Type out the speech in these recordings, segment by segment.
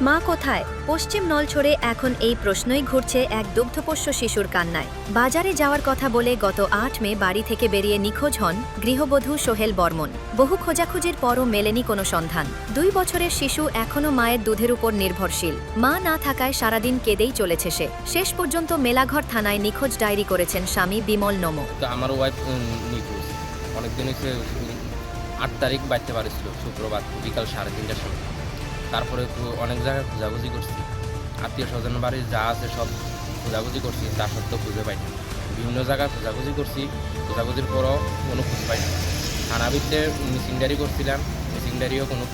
মা কোথায়? পশ্চিম নলছড়ে এখন এই প্রশ্নই ঘুরছে এক দুগ্ধপোষ্য শিশুর কান্নায়। বাজারে যাওয়ার কথা বলে গত ৮ মে বাড়ি থেকে বেরিয়ে নিখোঁজ হন গৃহবধূ সোহেল বর্মন। বহু খোঁজাখুঁজির পরও মেলেনি কোনো সন্ধান। ২ বছরের শিশু এখনও মায়ের দুধের উপর নির্ভরশীল। মা না থাকায় সারাদিন কেঁদেই চলেছে সে। শেষ পর্যন্ত মেলাঘর থানায় নিখোঁজ ডায়েরি করেছেন স্বামী বিমল নমো। আমার ওয়াইফ নিখোঁজ অনেকদিন হচ্ছে। ৮ তারিখ বাড়তে পারেছিল শুক্রবার বিকাল 3:30টার সময়। তারপরে একটু অনেক জায়গায় খোঁজাখুঁজি করছি, আত্মীয় স্বজন বাড়ির যা আছে সব খোঁজাখুঁজি করছি, তা সত্ত্বেও খুঁজে পাইনি। বিভিন্ন জায়গায় খোঁজাখুঁজি করছি, খোঁজাখুঁজির পরও কোনো খুঁজে পাইনি। থানা ভিত্তে মিসিং ডায়েরি করছিলাম, মিসিং ডায়েরিও কোনো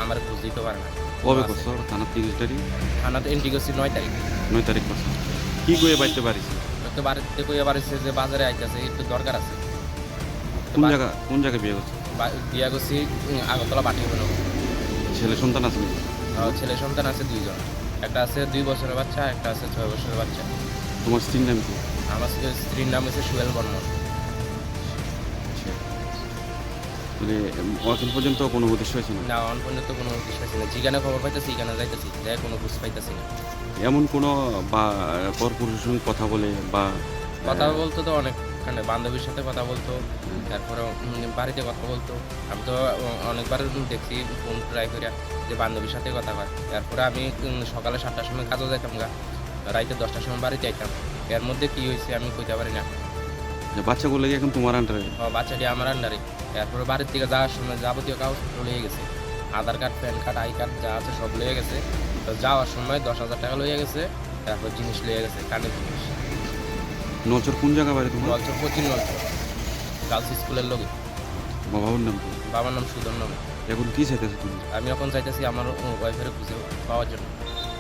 আমার খোঁজ দিতে পারে না। কবে করছো থানা 30 তারিখ? থানাতে এন্ট্রি করছি 9 তারিখ। 9 তারিখ করছো। কি কয়ে বাইতে পারিস? তো বাড়িতে কইয়া বাড়িছে যে বাজারে আইতেছে, একটু দরকার আছে। কোন জায়গায় বিয়ে করছো? বিয়া করছি আগরতলা বাটিগুলো। ছেলে সন্তান আছে নাকি? ছেলে সন্তান আছে 2 জন। একটা আছে 2 বছরের বাচ্চা, একটা আছে 6 বছরের বাচ্চা। তোমার স্ত্রীর নাম কি? আমার স্ত্রীর নাম হচ্ছে সোহেল বর্মন। মানে এখন পর্যন্ত কোনো উদ্দেশ্য হয়েছে না? না, অন পর্যন্ত কোনো উদ্দেশ্য পাইছি না। যেখানে খবর পাইতেছি এখানে যাইতেছি, যাই কোনো বুঝ পাইতেছি না। এমন কোনো বা পরপুরুষের সঙ্গে কথা বলে বা কথা বলতো তো অনেকখানে, বান্ধবীর সাথে কথা বলতো, তারপরে বাড়িতে কথা বলতো। আমি তো অনেকবার দেখছি ফোন ট্রাই করে যে বান্ধবীর সাথে কথা হয়। তারপরে আমি সকালে 7টার সময় কাজও যাইতাম গা, রাইতে 10টার সময় বাড়িতে আইতাম। এর মধ্যে কী হয়েছে আমি কইতে পারি না। বাচ্চাগুলো কি এখন তোমার আন্ডারে? বাচ্চাটি আমার আন্ডারে। তারপরে বাড়ির থেকে যাওয়ার সময় যাবতীয় কাগজ লয়ে গেছে, Aadhaar card, PAN card, I card যা আছে সব লয়ে গেছে। তো যাওয়ার সময় 10,000 টাকা লয়ে গেছে। তারপর জিনিস লয়ে গেছে, কানের জিনিস। নলচর কোন জায়গা বাড়ি তোমার? নলচর, পশ্চিম নলচর, গার্লস স্কুলের লোকে। বাবার নাম কি? বাবার নাম সুধন নাম। এখন কি চাইতেছো তুমি? আমি এখন চাইতেছি আমার ওয়াইফের খুঁজে পাওয়ার জন্য।